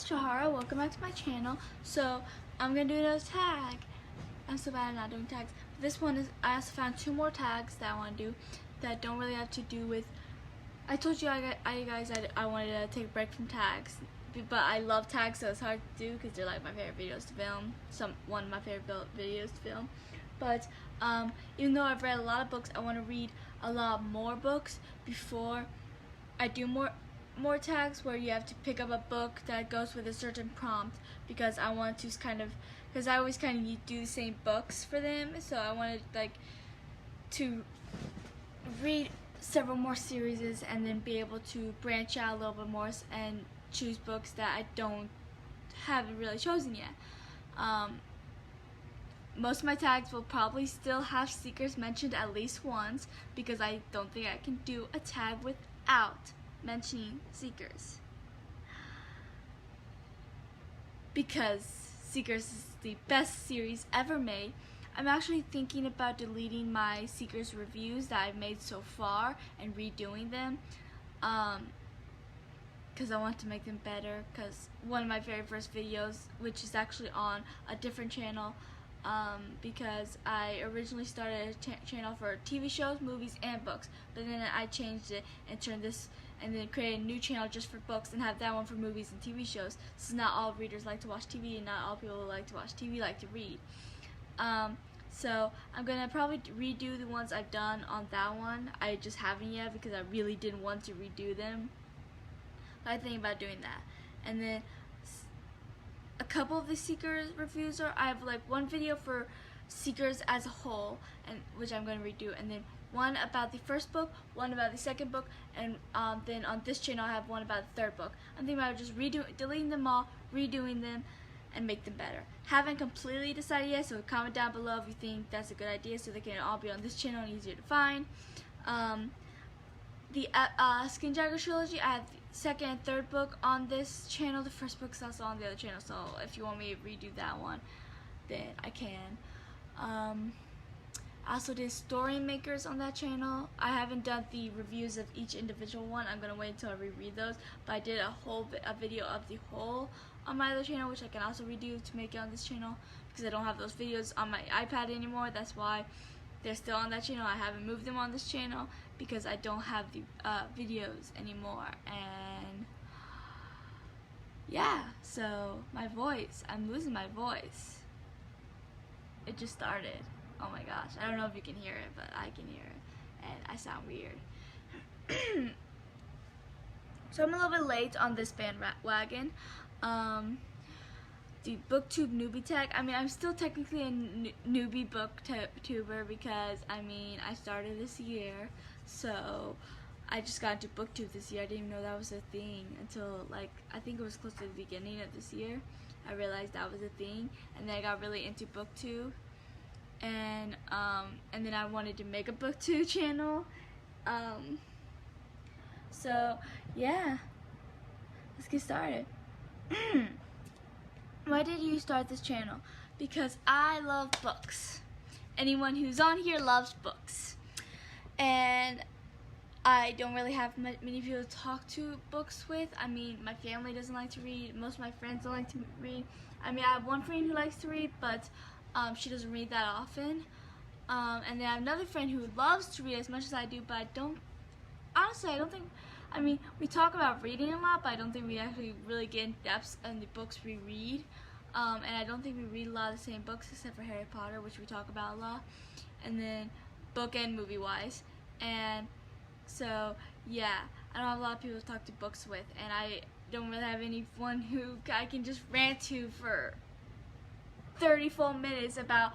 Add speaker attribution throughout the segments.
Speaker 1: it's Chahara. Welcome back to my channel. So I'm gonna do another tag. I'm so bad at not doing tags. This one is, I also found 2 more tags that I want to do that don't really have to do with, I told you guys I wanted to take a break from tags, but I love tags, so it's hard to do because they're like my favorite videos to film. One of my favorite videos to film. But even though I've read a lot of books, I want to read a lot more books before I do more tags, where you have to pick up a book that goes with a certain prompt, because I want to because I always kind of do the same books for them, so I wanted to read several more series and then be able to branch out a little bit more and choose books that I haven't really chosen yet. Most of my tags will probably still have seekers mentioned at least once, because I don't think I can do a tag without mentioning seekers, because Seekers is the best series ever made. I'm actually thinking about deleting my Seekers reviews that I've made so far and redoing them, because I want to make them better, because one of my very first videos, which is actually on a different channel, because I originally started a channel for TV shows, movies, and books, but then I changed it and then created a new channel just for books and have that one for movies and TV shows. Since not all readers like to watch TV, and not all people who like to watch TV like to read. So I'm gonna probably redo the ones I've done on that one. I just haven't yet because I really didn't want to redo them. But I think about doing that. And then a couple of the Seekers reviews I have one video for Seekers as a whole, which I'm going to redo, and then one about the first book, one about the second book, and then on this channel I have one about the third book. I'm thinking about just deleting them all, redoing them, and make them better. Haven't completely decided yet, so comment down below if you think that's a good idea, so they can all be on this channel and easier to find. The Skinjagger trilogy, I have the second and third book on this channel. The first book is also on the other channel, so if you want me to redo that one, then I can. I also did Story Makers on that channel. I haven't done the reviews of each individual one. I'm gonna wait until I reread those. But I did a video of the whole on my other channel, which I can also redo to make it on this channel, because I don't have those videos on my iPad anymore. That's why they're still on that channel. I haven't moved them on this channel because I don't have the videos anymore. And yeah, so my voice, I'm losing my voice. It just started. Oh my gosh, I don't know if you can hear it, but I can hear it, and I sound weird. So I'm a little bit late on this bandwagon. The Booktube Newbie Tag, I mean, I'm still technically a newbie booktuber, because I mean, I started this year, so I just got into Booktube this year. I didn't even know that was a thing until I think it was close to the beginning of this year. I realized that was a thing, and then I got really into Booktube. And then I wanted to make a Booktube channel. So yeah, let's get started. Why did you start this channel? Because I love books. Anyone who's on here loves books, and I don't really have many people to talk to books with. I mean, my family doesn't like to read. Most of my friends don't like to read. I mean, I have one friend who likes to read, but she doesn't read that often. And then I have another friend who loves to read as much as I do, but honestly, I don't think, I mean, we talk about reading a lot, but I don't think we actually really get in depth in the books we read. And I don't think we read a lot of the same books except for Harry Potter, which we talk about a lot. And then book and movie wise. And so, yeah, I don't have a lot of people to talk to books with, and I don't really have anyone who I can just rant to for 30 full minutes about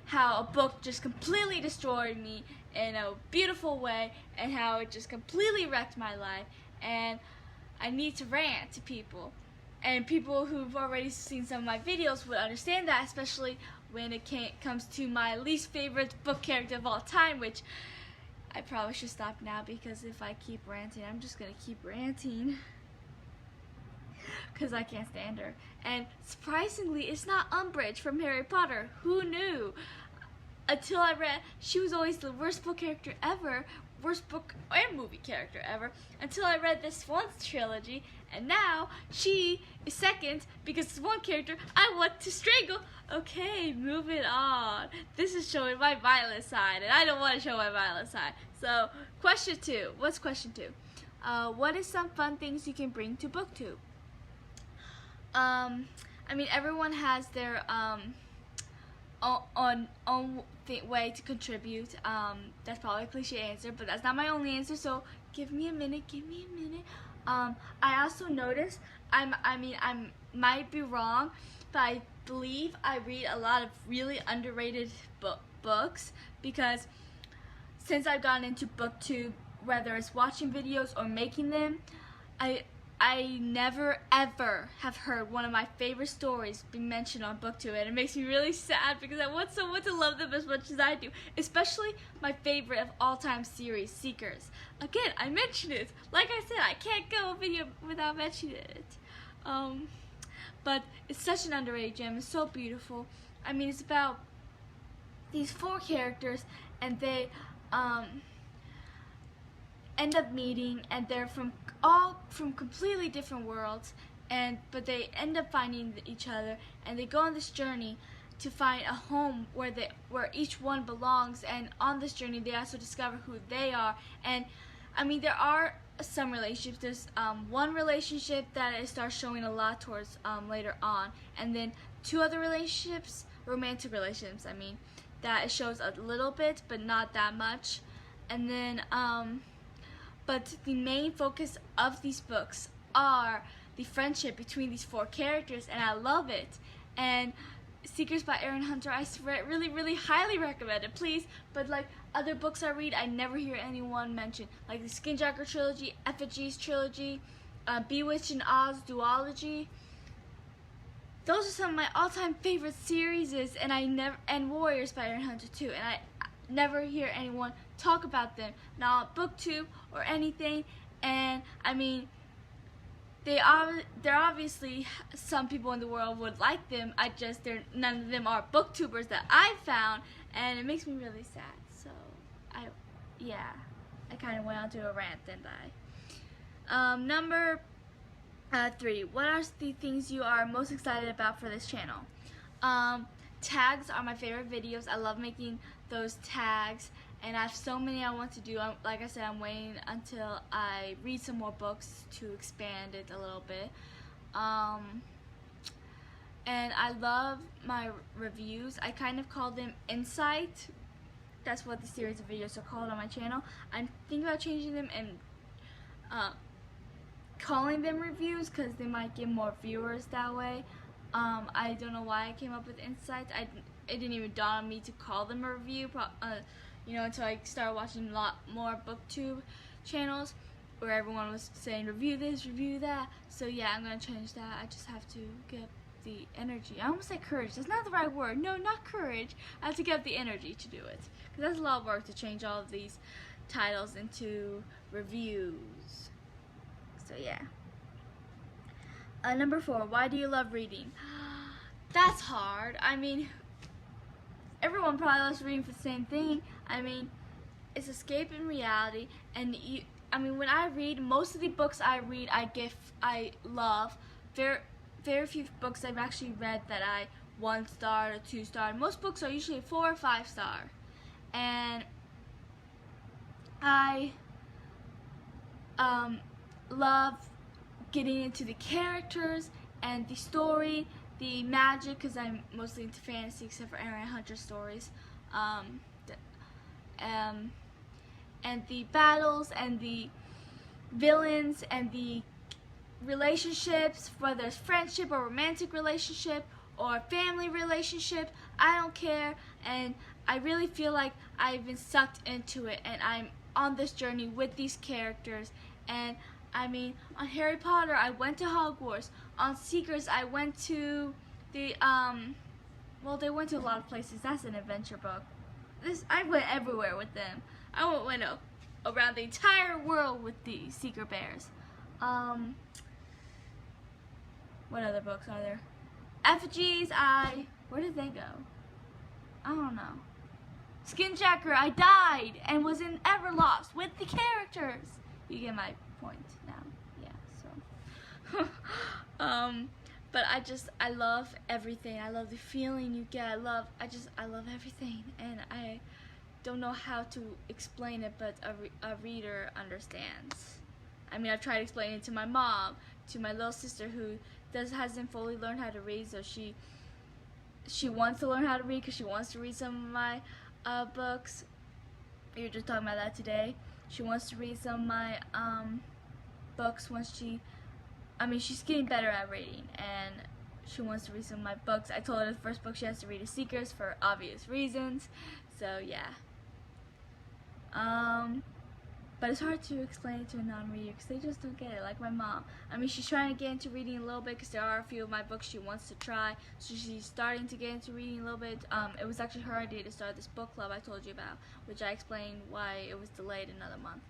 Speaker 1: how a book just completely destroyed me in a beautiful way, and how it just completely wrecked my life, and I need to rant to people. And people who've already seen some of my videos would understand that, especially when it comes to my least favorite book character of all time, which I probably should stop now, because if I keep ranting, I'm just gonna keep ranting. Because I can't stand her. And surprisingly, it's not Umbridge from Harry Potter. Who knew? Until I read, she was always the worst book character ever, worst book and movie character ever until I read this one trilogy, and now she is second because this one character I want to strangle. Okay, moving on. This is showing my violent side, and I don't want to show my violent side. So, question 2. What's question 2? What is some fun things you can bring to Booktube? I mean, everyone has their own way to contribute. That's probably a cliche answer, but that's not my only answer, so give me a minute. I also noticed, I might be wrong, but I believe I read a lot of really underrated books, because since I've gotten into Booktube, whether it's watching videos or making them, I never ever have heard one of my favorite stories be mentioned on Booktube, and it makes me really sad because I want someone to love them as much as I do, especially my favorite of all-time series, Seekers. Again, I mentioned it. Like I said, I can't go a video without mentioning it. But it's such an underrated gem. It's so beautiful. I mean, it's about these 4 characters, and they end up meeting, and they're all from completely different worlds, but they end up finding each other, and they go on this journey to find a home where each one belongs, and on this journey they also discover who they are. And I mean, there are some relationships. There's one relationship that it starts showing a lot towards later on, and then 2 other relationships, romantic relationships, I mean, that it shows a little bit but not that much. And then but the main focus of these books are the friendship between these 4 characters, and I love it. And Seekers by Erin Hunter, I really highly recommend it, please. But like other books I read, I never hear anyone mention, like the Skinjacker trilogy, Effigies trilogy, Bewitched and Oz duology. Those are some of my all-time favorite series, and Warriors by Erin Hunter too, and I never hear anyone talk about them, not on Booktube or anything. And I mean, there obviously some people in the world would like them. None of them are booktubers that I've found, and it makes me really sad. So I kind of went on to a rant, didn't I? Number 3. What are the things you are most excited about for this channel? Tags are my favorite videos. I love making those tags, and I have so many I want to do. Like I said, I'm waiting until I read some more books to expand it a little bit. And I love my reviews. I kind of call them Insight. That's what the series of videos are called on my channel. I'm thinking about changing them and calling them reviews, because they might get more viewers that way. I don't know why I came up with Insights. It didn't even dawn on me to call them a review, until I started watching a lot more Booktube channels where everyone was saying review this, review that. So yeah, I'm gonna change that. I just have to get the energy. I almost said courage. That's not the right word. No, not courage. I have to get the energy to do it, because that's a lot of work to change all of these titles into reviews. So yeah. Number 4, why do you love reading? That's hard. I mean, everyone probably loves reading for the same thing. I mean, it's escaping reality, and when I read, most of the books I read, I love. Very few books I've actually read that I 1-star or 2-star. Most books are usually 4 or 5-star, and I love getting into the characters and the story, the magic, because I'm mostly into fantasy except for Erin Hunter stories, and the battles and the villains and the relationships, whether it's friendship or romantic relationship or family relationship, I don't care. And I really feel like I've been sucked into it, and I'm on this journey with these characters. And I mean, on Harry Potter, I went to Hogwarts. On Seekers, I went to the, well, they went to a lot of places. That's an adventure book. I went everywhere with them. I went around the entire world with the Seeker Bears. What other books are there? Effigies, where did they go? I don't know. Skinjacker, I died and was in Everlost with the characters. You get my point now. Yeah, so. But I love everything. I love the feeling you get. I love everything. And I don't know how to explain it, but a reader understands. I mean, I've tried explaining it to my mom, to my little sister who hasn't fully learned how to read, so she wants to learn how to read because she wants to read some of my books. We were just talking about that today. She wants to read some of my books once she's getting better at reading, and she wants to read some of my books. I told her the first book she has to read is Seekers for obvious reasons, so yeah. But it's hard to explain it to a non-reader because they just don't get it, like my mom. I mean, she's trying to get into reading a little bit because there are a few of my books she wants to try, so she's starting to get into reading a little bit. It was actually her idea to start this book club I told you about, which I explained why it was delayed another month.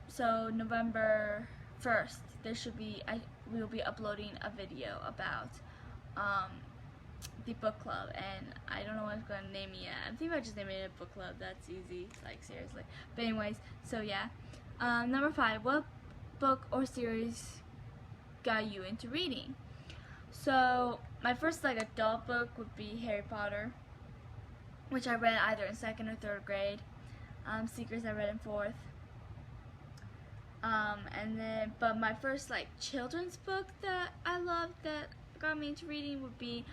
Speaker 1: So November 1st, we will be uploading a video about the book club, and I don't know what I'm going to name it yet. I'm thinking about just naming it a book club. That's easy, like seriously. But anyways, so yeah. Number 5, what book or series got you into reading? So my first adult book would be Harry Potter, which I read either in 2nd or 3rd grade. Seekers I read in 4th. But my first children's book that I loved that got me into reading would be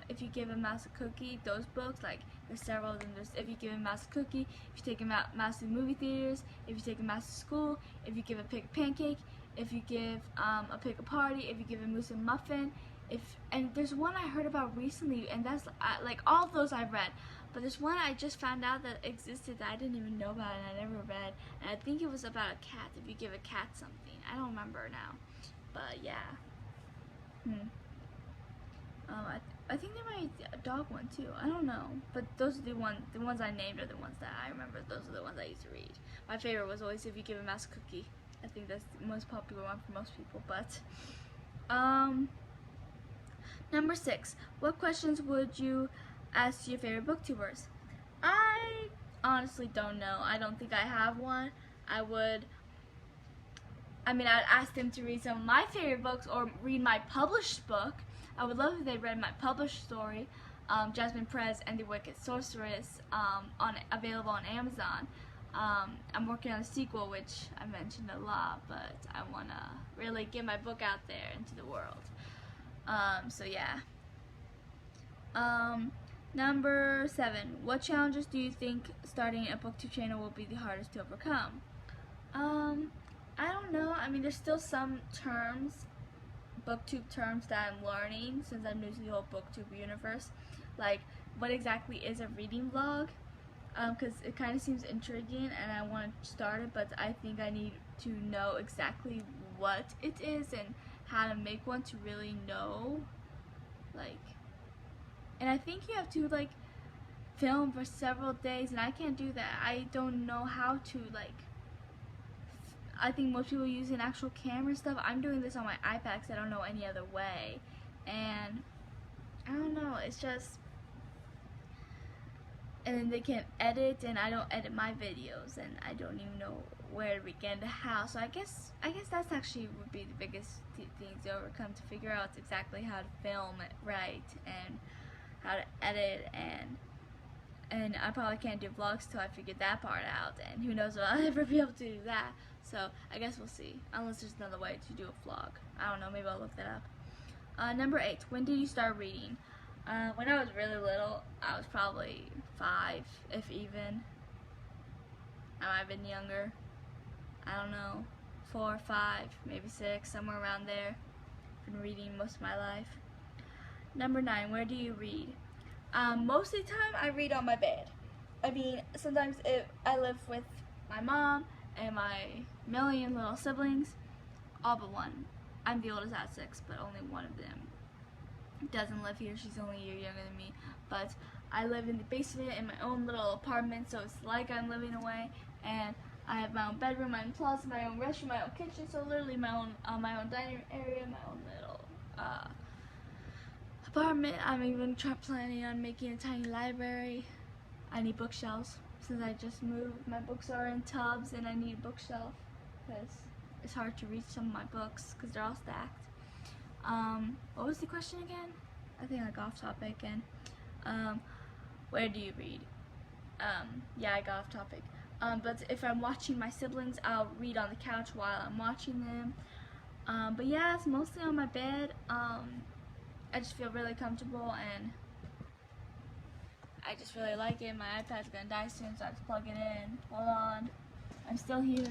Speaker 1: If You Give a Mouse a Cookie. Those books, there's several of them. There's If You Give a Mouse a Cookie, If You Take a Mouse to the Movie Theaters, If You Take a Mouse to School, If You Give a Pig a Pancake, If You Give a Pig a Party, If You Give a Moose a Muffin. And there's one I heard about recently, and that's all of those I've read. But there's one I just found out that existed that I didn't even know about and I never read. And I think it was about a cat, If You Give a Cat Something. I don't remember now. But yeah. I think there might be a dog one too. I don't know. But those are the ones I named are the ones that I remember. Those are the ones I used to read. My favorite was always If You Give a Mouse a Cookie. I think that's the most popular one for most people. But number 6. What questions would you ask your favorite booktubers? I honestly don't know. I don't think I have one. I'd ask them to read some of my favorite books or read my published book. I would love if they read my published story, Jasmine Perez and the Wicked Sorceress, available on Amazon. I'm working on a sequel, which I mentioned a lot, but I want to really get my book out there into the world. So yeah. Number 7. What challenges do you think starting a Booktube channel will be the hardest to overcome? I don't know. I mean, there's still some Booktube terms that I'm learning since I'm new to the whole Booktube universe. Like, what exactly is a reading vlog? Because it kind of seems intriguing and I want to start it, but I think I need to know exactly what it is and how to make one to really know. And I think you have to film for several days, and I can't do that. I don't know how to I think most people use an actual camera stuff. I'm doing this on my iPad because I don't know any other way. And I don't know, it's just, and then they can edit, and I don't edit my videos, and I don't even know where to begin, how. So I guess that's actually would be the biggest thing to overcome, to figure out exactly how to film it right and how to edit, and I probably can't do vlogs till I figure that part out, and who knows if I'll ever be able to do that. So I guess we'll see, unless there's another way to do a vlog. I don't know, maybe I'll look that up. Number 8, when did you start reading? When I was really little, I was probably 5, if even. I might have been younger. I don't know, 4, 5, maybe 6, somewhere around there. I've been reading most of my life. Number 9, where do you read? Most of the time I read on my bed. I mean, sometimes I live with my mom and my million little siblings, all but one. I'm the oldest out of 6, but only one of them doesn't live here. She's only a year younger than me. But I live in the basement in my own little apartment, so it's like I'm living away. And I have my own bedroom, my own closet, my own restroom, my own kitchen. So literally my own dining area, my own little apartment, I'm even planning on making a tiny library. I need bookshelves since I just moved. My books are in tubs and I need a bookshelf because it's hard to reach some of my books because they're all stacked. What was the question again? I think I got off topic again. Where do you read? Yeah, I got off topic. But if I'm watching my siblings, I'll read on the couch while I'm watching them. But yeah, it's mostly on my bed. I just feel really comfortable and I just really like it. My iPad's gonna die soon, so I have to plug it in. Hold on. I'm still here.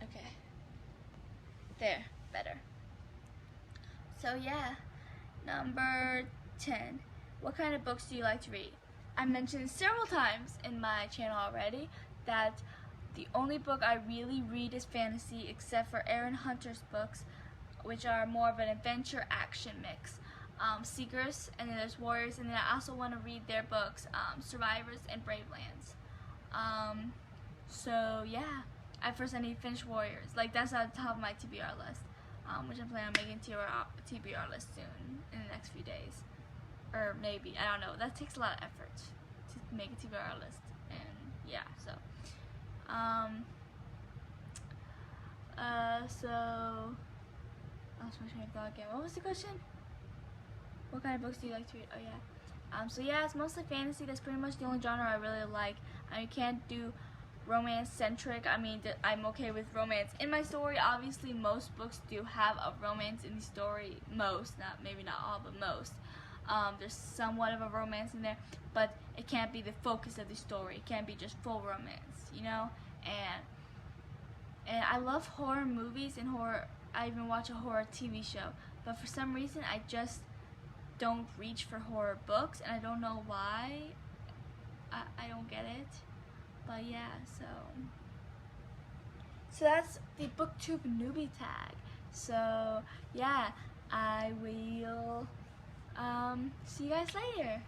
Speaker 1: Okay. There. Better. So yeah. Number 10. What kind of books do you like to read? I mentioned several times in my channel already that the only book I really read is fantasy, except for Aaron Hunter's books, which are more of an adventure action mix. Seekers, and then there's Warriors, and then I also want to read their books, Survivors and Bravelands. So yeah, at first I need to finish Warriors. Like, that's at the top of my TBR list, which I'm planning on making TBR list soon in the next few days. Or maybe, I don't know. That takes a lot of effort to make a TBR list. And yeah, so. So, I lost my train of thought again. What was the question? What kind of books do you like to read? Oh yeah. So yeah, it's mostly fantasy. That's pretty much the only genre I really like. I can't do romance-centric. I mean, I'm okay with romance in my story. Obviously, most books do have a romance in the story. Most, maybe not all, but most. There's somewhat of a romance in there, but it can't be the focus of the story. It can't be just full romance, you know? And I love horror movies and horror. I even watch a horror TV show, but for some reason I just don't reach for horror books, and I don't know why. I don't get it, but yeah, so that's the Booktube Newbie Tag. So yeah, I will see you guys later.